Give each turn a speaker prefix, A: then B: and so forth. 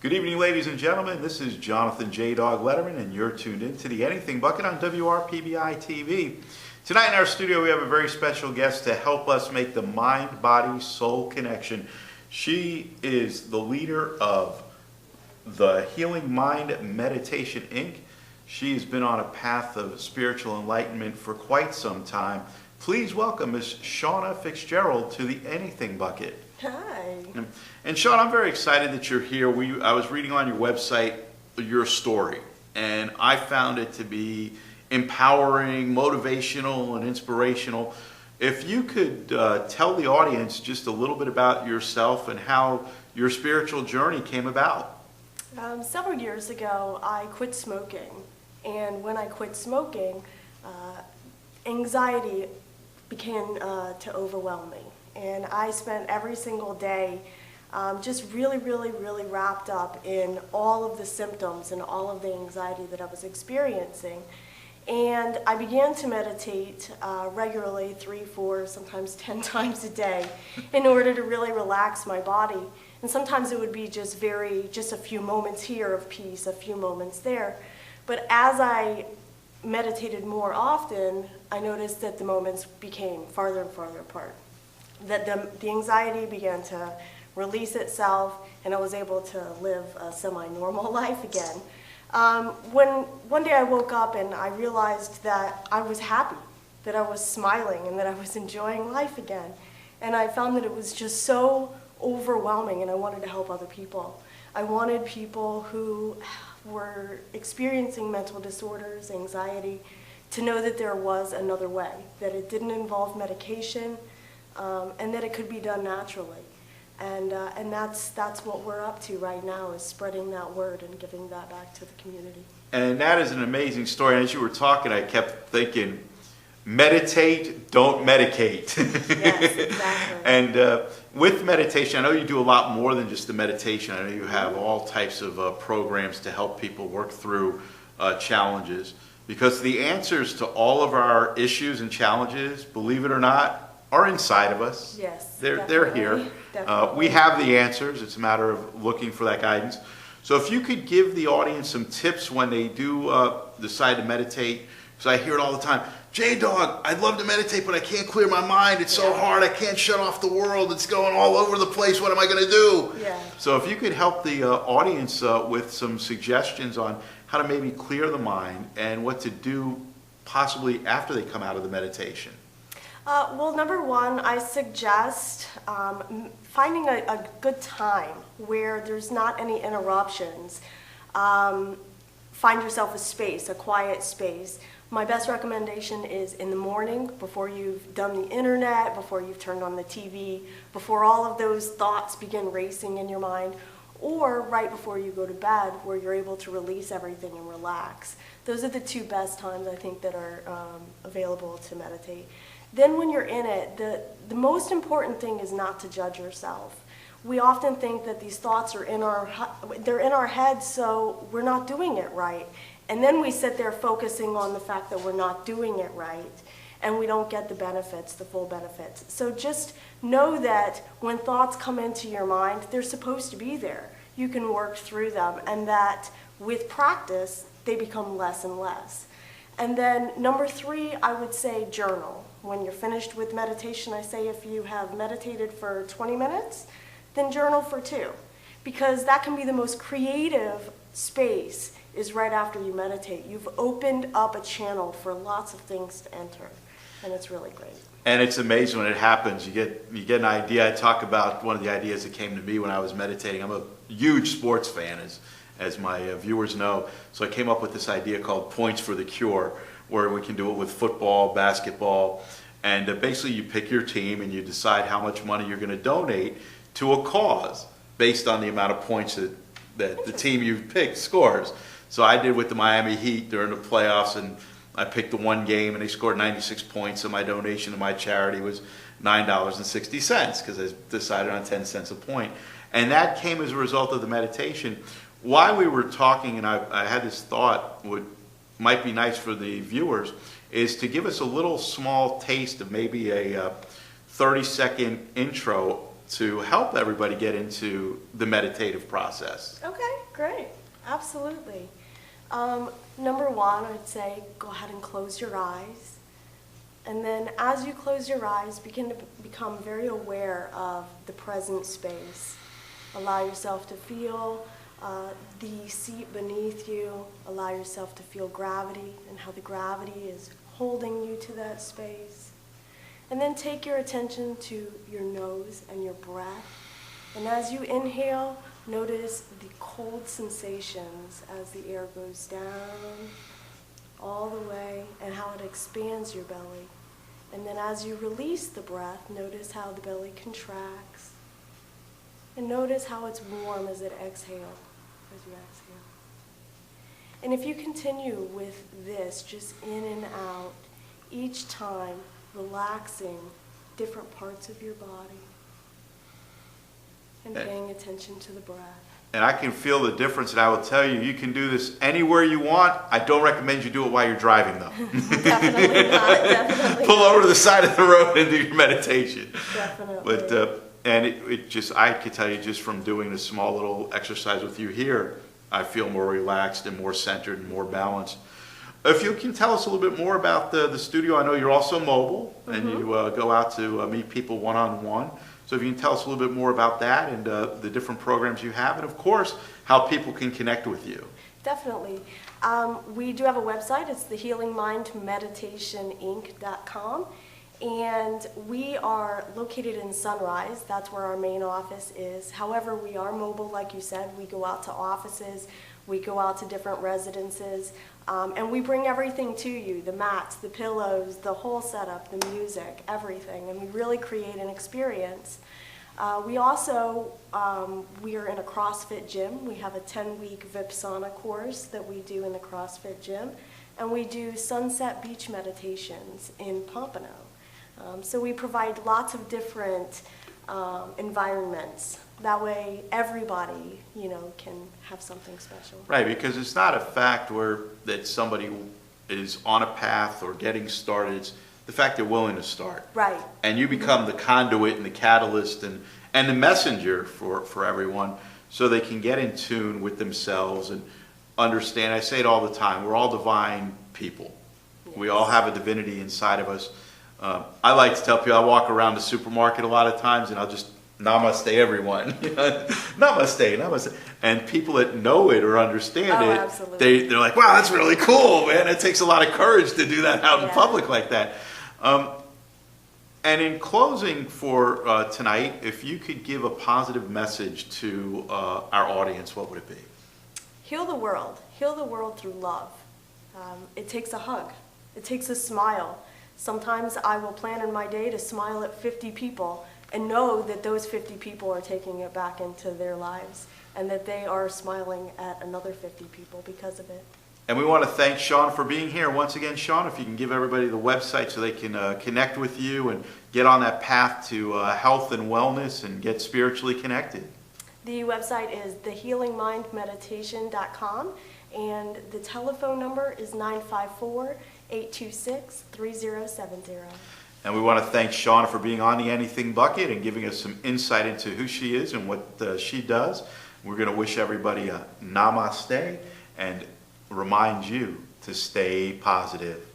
A: Good evening, ladies and gentlemen. This is Jonathan J. Dog Letterman, and you're tuned in to the Anything Bucket on WRPBI TV. Tonight in our studio, we have a very special guest to help us make the mind-body-soul connection. She is the leader of the Healing Mind Meditation, Inc. She has been on a path of spiritual enlightenment for quite some time. Please welcome Ms. Shauna Fitzgerald to the Anything Bucket.
B: Hi.
A: And Shauna, I'm very excited that you're here. I was reading on your website your story, and I found it to be empowering, motivational, and inspirational. If you could tell the audience just a little bit about yourself and how your spiritual journey came about.
B: Several years ago, I quit smoking, and when I quit smoking, anxiety began to overwhelm me. And I spent every single day just really wrapped up in all of the symptoms and all of the anxiety that I was experiencing. And I began to meditate regularly 3, 4, sometimes 10 times a day in order to really relax my body. And sometimes it would be just a few moments here of peace, a few moments there. But as I meditated more often, I noticed that the moments became farther and farther apart. That the anxiety began to release itself, and I was able to live a semi-normal life again. When one day I woke up and I realized that I was happy, that I was smiling, and that I was enjoying life again. And I found that it was just so overwhelming, and I wanted to help other people. I wanted people who were experiencing mental disorders, anxiety, to know that there was another way, that it didn't involve medication, and that it could be done naturally. And that's what we're up to right now, is spreading that word and giving that back to the community.
A: And that is an amazing story. And as you were talking, I kept thinking, meditate, don't medicate.
B: Yes, exactly.
A: And with meditation, I know you do a lot more than just the meditation. I know you have all types of programs to help people work through challenges. Because the answers to all of our issues and challenges, believe it or not, are inside of us.
B: Yes,
A: they're here. We have the answers. It's a matter of looking for that guidance. So if you could give the audience some tips when they do decide to meditate, because I hear it all the time. J-Dog, I'd love to meditate, but I can't clear my mind. It's so hard. I can't shut off the world. It's going all over the place. What am I going to do?
B: Yeah.
A: So if you could help the audience with some suggestions on how to maybe clear the mind and what to do possibly after they come out of the meditation.
B: Well, number one, I suggest finding a good time where there's not any interruptions. Find yourself a space, a quiet space. My best recommendation is in the morning, before you've done the internet, before you've turned on the TV, before all of those thoughts begin racing in your mind, or right before you go to bed, where you're able to release everything and relax. Those are the two best times, I think, that are available to meditate. Then when you're in it, the most important thing is not to judge yourself. We often think that these thoughts are they're in our heads, so we're not doing it right. And then we sit there focusing on the fact that we're not doing it right, and we don't get the benefits, the full benefits. So just know that when thoughts come into your mind, they're supposed to be there. You can work through them, and that with practice, they become less and less. And then number 3, I would say journal. When you're finished with meditation, I say if you have meditated for 20 minutes, then journal for 2. Because that can be the most creative space, is right after you meditate. You've opened up a channel for lots of things to enter, and it's really great. And
A: it's amazing when it happens. You get an idea. I talk about one of the ideas that came to me when I was meditating. I'm a huge sports fan, as my viewers know. So I came up with this idea called Points for the Cure, where we can do it with football, basketball, and basically you pick your team and you decide how much money you're going to donate to a cause based on the amount of points that the team you've picked scores. So I did with the Miami Heat during the playoffs, and I picked the one game and they scored 96 points, and my donation to my charity was $9.60 because I decided on 10 cents a point. And that came as a result of the meditation. While we were talking, and I had this thought, might be nice for the viewers, is to give us a little small taste of maybe a 30-second intro to help everybody get into the meditative process.
B: Okay, great. Absolutely. Number one, I'd say go ahead and close your eyes. And then as you close your eyes, begin to become very aware of the present space. Allow yourself to feel the seat beneath you. Allow yourself to feel gravity and how the gravity is holding you to that space. And then take your attention to your nose and your breath. And as you inhale, notice the cold sensations as the air goes down all the way and how it expands your belly. And then as you release the breath, notice how the belly contracts. And notice how it's warm as it exhales, as you exhale. And if you continue with this, just in and out, each time relaxing different parts of your body and paying attention to the breath.
A: And I can feel the difference, and I will tell you, you can do this anywhere you want. I don't recommend you do it while you're driving, though.
B: Definitely not. Definitely
A: Pull
B: not.
A: over to the side of the road and do your meditation.
B: Definitely.
A: But and it just, I can tell you, just from doing this small little exercise with you here, I feel more relaxed and more centered and more balanced. If you can tell us a little bit more about the studio. I know you're also mobile, and you go out to meet people one-on-one. So if you can tell us a little bit more about that and the different programs you have, and of course, how people can connect with you.
B: Definitely. We do have a website. It's thehealingmindmeditationinc.com. And we are located in Sunrise. That's where our main office is. However, we are mobile, like you said. We go out to offices. We go out to different residences. And we bring everything to you, the mats, the pillows, the whole setup, the music, everything. And we really create an experience. We also, we are in a CrossFit gym. We have a 10-week Vipassana course that we do in the CrossFit gym. And we do sunset beach meditations in Pompano. So we provide lots of different environments. That way everybody, can have something special.
A: Right, because it's not a fact that somebody is on a path or getting started. It's the fact they're willing to start.
B: Right.
A: And you become the conduit and the catalyst and the messenger for everyone, so they can get in tune with themselves and understand. I say it all the time, we're all divine people. Yes. We all have a divinity inside of us. I like to tell people, I walk around the supermarket a lot of times and I'll just namaste everyone. Namaste, namaste. And people that know it or understand it,
B: absolutely.
A: they're like, wow, that's really cool, man. It takes a lot of courage to do that out in public like that. And in closing for tonight, if you could give a positive message to our audience, what would it be?
B: Heal the world. Heal the world through love. It takes a hug. It takes a smile. Sometimes I will plan in my day to smile at 50 people and know that those 50 people are taking it back into their lives and that they are smiling at another 50 people because of it.
A: And we want to thank Shauna for being here. Once again, Shauna, if you can give everybody the website so they can connect with you and get on that path to health and wellness and get spiritually connected.
B: The website is thehealingmindmeditation.com, and the telephone number is 954-826-3070.
A: And we want to thank Shauna for being on the Anything Bucket and giving us some insight into who she is and what she does. We're going to wish everybody a namaste and remind you to stay positive.